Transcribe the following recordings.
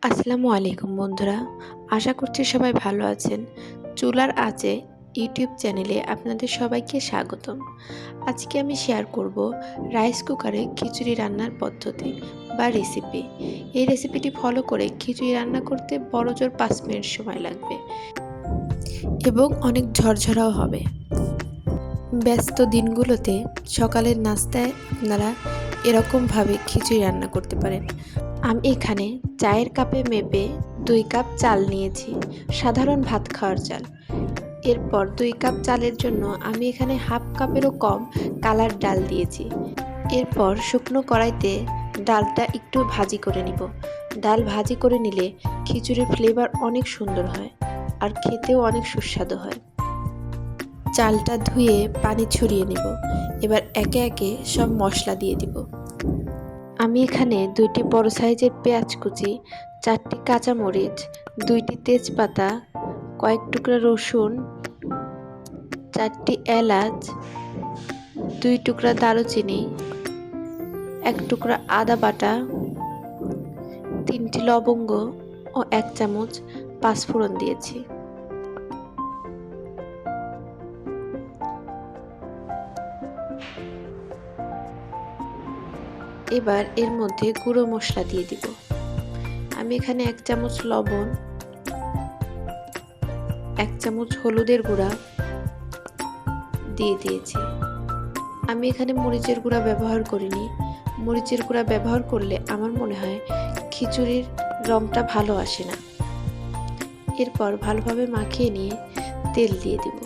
আসসালামু আলাইকুম বন্ধুরা, আশা করছি সবাই ভালো আছেন। চুলার আঁচে ইউটিউব চ্যানেলে আপনাদের সবাইকে স্বাগতম। আজকে আমি শেয়ার করব রাইস কুকারে খিচুড়ি রান্নার পদ্ধতি বা রেসিপি। এই রেসিপিটি ফলো করে খিচুড়ি রান্না করতে বড়জোর 5 মিনিট সময় লাগবে এবং অনেক ঝরঝরাও হবে। ব্যস্ত দিনগুলোতে সকালের নাস্তায় আপনারা এরকমভাবে খিচুড়ি রান্না করতে পারেন। আমি এখানে চায়ের কাপে মেপে 2 কাপ চাল নিয়েছি, সাধারণ ভাত খাওয়ার চাল। এরপর 2 কাপ চালের জন্য আমি এখানে হাফ কাপেরও কম কালার ডাল দিয়েছি। এরপর শুকনো কড়াইতে ডালটা একটু ভাজি করে নিব। ডাল ভাজি করে নিলে খিচুড়ির ফ্লেভার অনেক সুন্দর হয় আর খেতেও অনেক সুস্বাদু হয়। চালটা ধুয়ে পানি ছড়িয়ে নিব। এবার একে একে সব মশলা দিয়ে দিব। আমি এখানে 2টি বড় সাইজের পেঁয়াজ কুচি, 4টি কাঁচামরিচ, 2টি তেজপাতা, কয়েক টুকরা রসুন, 4টি এলাচ, 2 টুকরা দারুচিনি, 1 টুকরা আদা বাটা, 3টি লবঙ্গ ও 1 চামচ পাঁচফোড়ন দিয়েছি। এবার এর মধ্যে গুঁড়ো মশলা দিয়ে দিব। আমি এখানে 1 চামচ লবণ, 1 চামচ হলুদের গুঁড়া দিয়ে দিয়েছি। আমি এখানে মরিচের গুঁড়া ব্যবহার করিনি। মরিচের গুঁড়া ব্যবহার করলে আমার মনে হয় খিচুড়ির রঙটা ভালো আসে না। এরপর ভালোভাবে মাখিয়ে নিয়ে তেল দিয়ে দিব।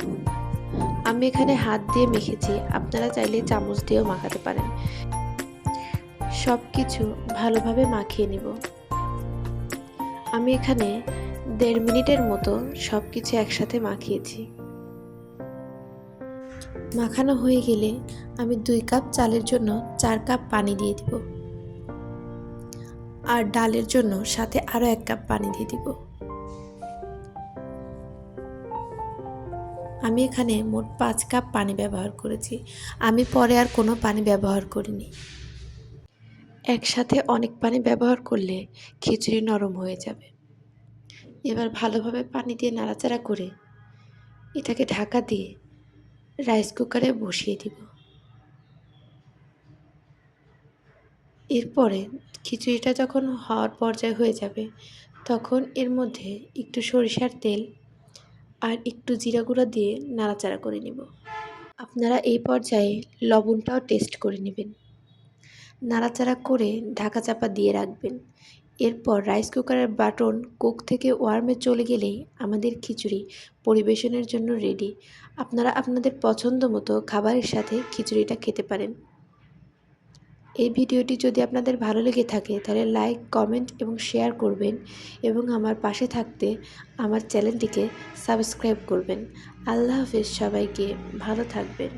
আমি এখানে হাত দিয়ে মেখেছি, আপনারা চাইলে চামচ দিয়েও মাখাতে পারেন। সব কিছু ভালোভাবে মাখিয়ে নিব। আমি এখানে 1.5 মিনিটের মতো সব কিছু একসাথে মাখিয়েছি। মাখানো হয়ে গেলে আমি 2 কাপ চালের জন্য 4 কাপ পানি দিয়ে দিব আর ডালের জন্য সাথে আরও 1 কাপ পানি দিয়ে দিব। আমি এখানে মোট 5 কাপ পানি ব্যবহার করেছি। আমি পরে আর কোনো পানি ব্যবহার করিনি। একসাথে অনেক পানি ব্যবহার করলে খিচুড়ি নরম হয়ে যাবে। এবার ভালোভাবে পানি দিয়ে নাড়াচাড়া করে এটাকে ঢাকা দিয়ে রাইস কুকারে বসিয়ে দিব। এরপরে খিচুড়িটা যখন হওয়ার পর্যায়ে হয়ে যাবে তখন এর মধ্যে একটু সরিষার তেল আর একটু জিরা গুঁড়া দিয়ে নাড়াচাড়া করে নিব। আপনারা এই পর্যায়ে লবণটাও টেস্ট করে নেবেন। নাড়াচাড়া করে ঢাকা চাপা দিয়ে রাখবেন। এরপর রাইস কুকারের বাটন কুক থেকে ওয়ার্মে চলে গেলেই আমাদের খিচুড়ি পরিবেশনের জন্য রেডি। আপনারা আপনাদের পছন্দ মতো খাবারের সাথে খিচুড়িটা খেতে পারেন। এই ভিডিওটি যদি আপনাদের ভালো লেগে থাকে তাহলে লাইক, কমেন্ট এবং শেয়ার করবেন এবং আমার পাশে থাকতে আমার চ্যানেলটিকে সাবস্ক্রাইব করবেন। আল্লাহ হাফেজ, সবাইকে ভালো থাকবেন।